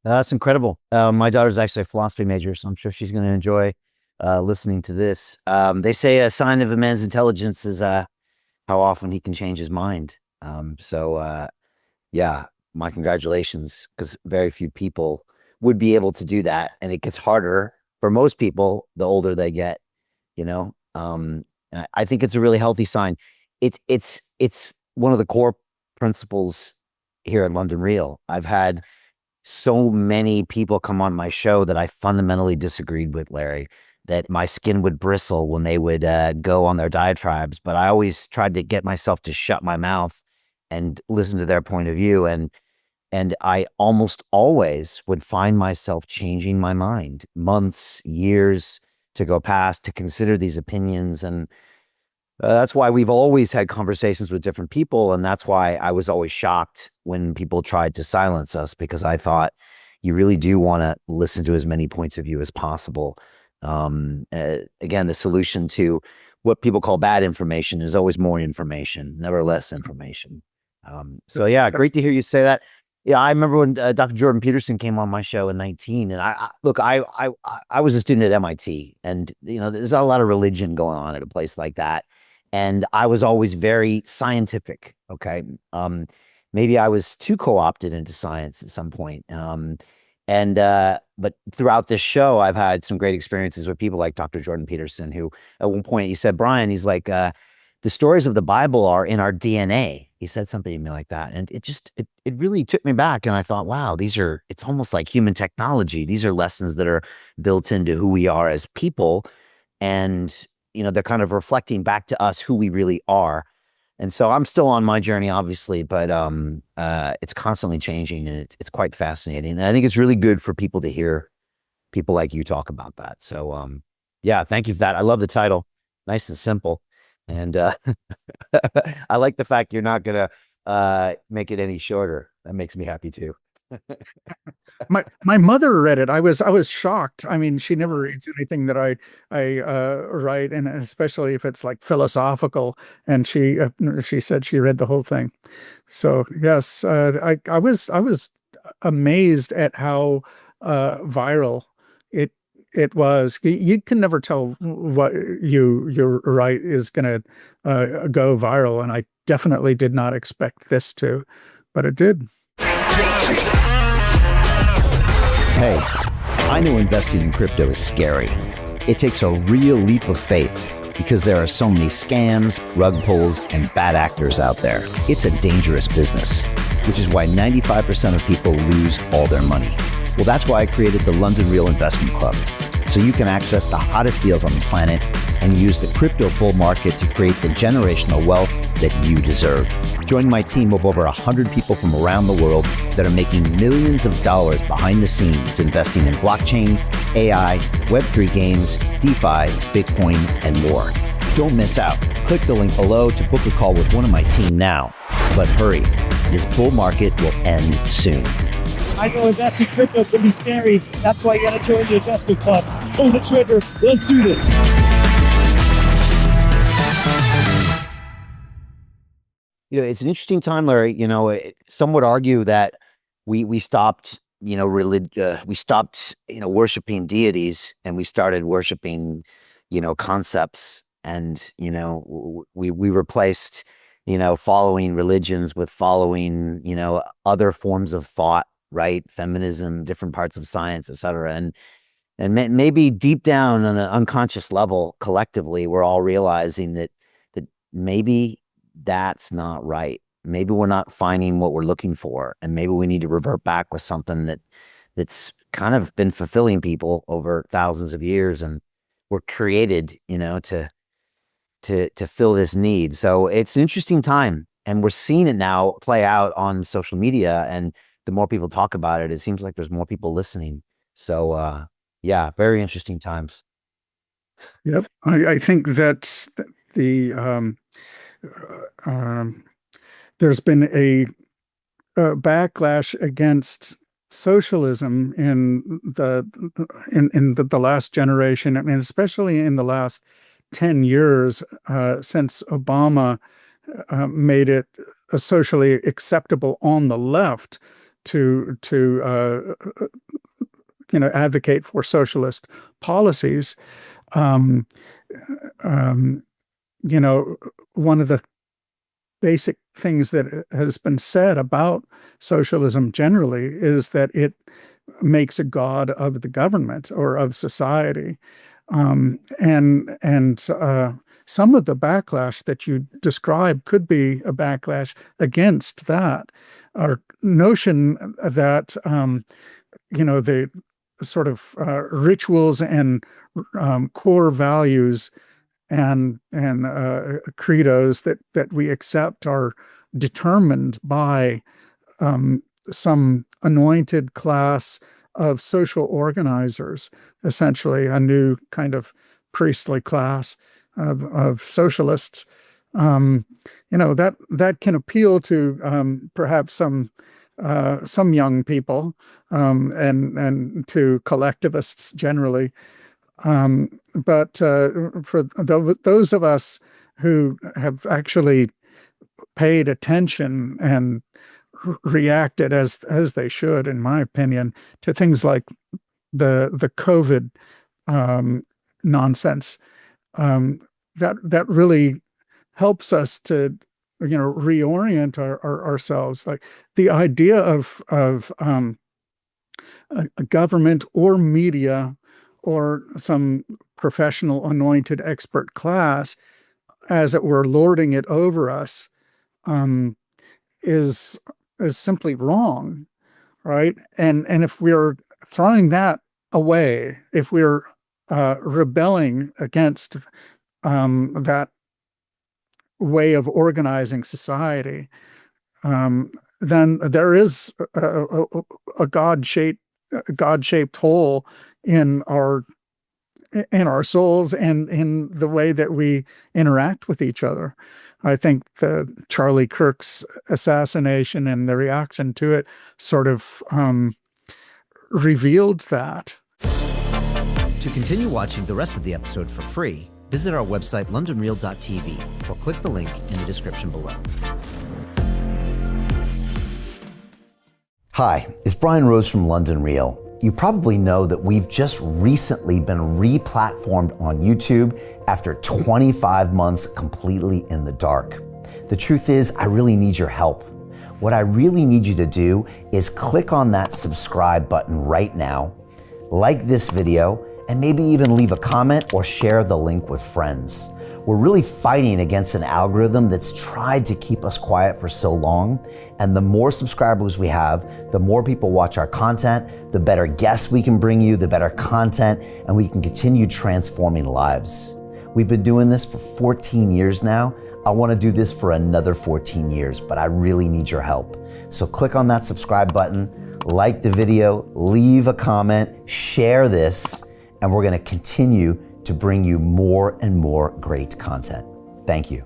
That's incredible. My daughter's actually a philosophy major, so I'm sure she's going to enjoy listening to this. They say a sign of a man's intelligence is how often he can change his mind. Yeah, my congratulations, because very few people would be able to do that, and it gets harder for most people the older they get. You know, I think it's a really healthy sign. It's one of the core principles here at London Real. I've had so many people come on my show that I fundamentally disagreed with, Larry, that my skin would bristle when they would go on their diatribes. But I always tried to get myself to shut my mouth and listen to their point of view. And I almost always would find myself changing my mind months, years to go past to consider these opinions. And that's why we've always had conversations with different people. And that's why I was always shocked when people tried to silence us, because I thought you really do want to listen to as many points of view as possible. Again, the solution to what people call bad information is always more information, never less information. So yeah, great to hear you say that. Yeah, I remember when Dr. Jordan Peterson came on my show in 19, and I was a student at MIT, and there's not a lot of religion going on at a place like that, and I was always very scientific. Okay, maybe I was too co-opted into science at some point. But throughout this show, I've had some great experiences with people like Dr. Jordan Peterson, who at one point he said, Brian, he's like, the stories of the Bible are in our DNA. He said something to me like that. And it really took me back. And I thought, wow, it's almost like human technology. These are lessons that are built into who we are as people. And, they're kind of reflecting back to us who we really are. And so I'm still on my journey, obviously, but it's constantly changing, and it's quite fascinating. And I think it's really good for people to hear people like you talk about that. So yeah, thank you for that. I love the title. Nice and simple. And I like the fact you're not gonna make it any shorter. That makes me happy too. My mother read it. I was shocked. I mean, she never reads anything that I write, and especially if it's like philosophical. And she said she read the whole thing. So yes, I was amazed at how viral it it was. You can never tell what you write is going to go viral, and I definitely did not expect this to, but it did. Hey, I know investing in crypto is scary. It takes a real leap of faith because there are so many scams, rug pulls, and bad actors out there. It's a dangerous business, which is why 95% of people lose all their money. Well, that's why I created the London Real Investment Club, so you can access the hottest deals on the planet and use the crypto bull market to create the generational wealth that you deserve. Join my team of over 100 people from around the world that are making millions of dollars behind the scenes investing in blockchain, AI, Web3 games, DeFi, Bitcoin, and more. Don't miss out. Click the link below to book a call with one of my team now. But hurry, this bull market will end soon. I know investing in crypto can be scary. That's why you gotta join the investment club. Pull the trigger. Let's do this. It's an interesting time, Larry. Some would argue that we stopped, we stopped, worshiping deities, and we started worshiping, concepts, and we replaced, following religions with following, other forms of thought, right? Feminism, different parts of science, et cetera. And maybe deep down on an unconscious level, collectively, we're all realizing that maybe that's not right. Maybe we're not finding what we're looking for, and maybe we need to revert back with something that's kind of been fulfilling people over thousands of years, and we're created, to fill this need. So it's an interesting time, and we're seeing it now play out on social media. And the more people talk about it, it seems like there's more people listening. So yeah, very interesting times. Yep, I think that's the um, there's been a backlash against socialism in the last generation, and especially in the last 10 years, since Obama made it socially acceptable on the left advocate for socialist policies. Um, um, One of the basic things that has been said about socialism generally is that it makes a god of the government or of society. And some of the backlash that you describe could be a backlash against that. Our notion that, the sort of rituals and core values and credos that we accept are determined by some anointed class of social organizers, essentially a new kind of priestly class of socialists. That can appeal to perhaps some young people and to collectivists generally. But for those of us who have actually paid attention and reacted as they should, in my opinion, to things like the COVID nonsense, that really helps us to reorient ourselves. Like the idea of a government or media or some professional anointed expert class, as it were, lording it over us, is simply wrong, right? And if we're throwing that away, if we're rebelling against that way of organizing society, then there is a God-shaped hole in our souls and in the way that we interact with each other. I think the Charlie Kirk's assassination and the reaction to it sort of revealed that. To continue watching the rest of the episode for free, visit our website londonreal.tv or click the link in the description below. Hi, it's Brian Rose from London Real. You probably know that we've just recently been re-platformed on YouTube after 25 months completely in the dark. The truth is, I really need your help. What I really need you to do is click on that subscribe button right now, like this video, and maybe even leave a comment or share the link with friends. We're really fighting against an algorithm that's tried to keep us quiet for so long. And the more subscribers we have, the more people watch our content, the better guests we can bring you, the better content, and we can continue transforming lives. We've been doing this for 14 years now. I want to do this for another 14 years, but I really need your help. So click on that subscribe button, like the video, leave a comment, share this, and we're going to continue to bring you more and more great content. Thank you.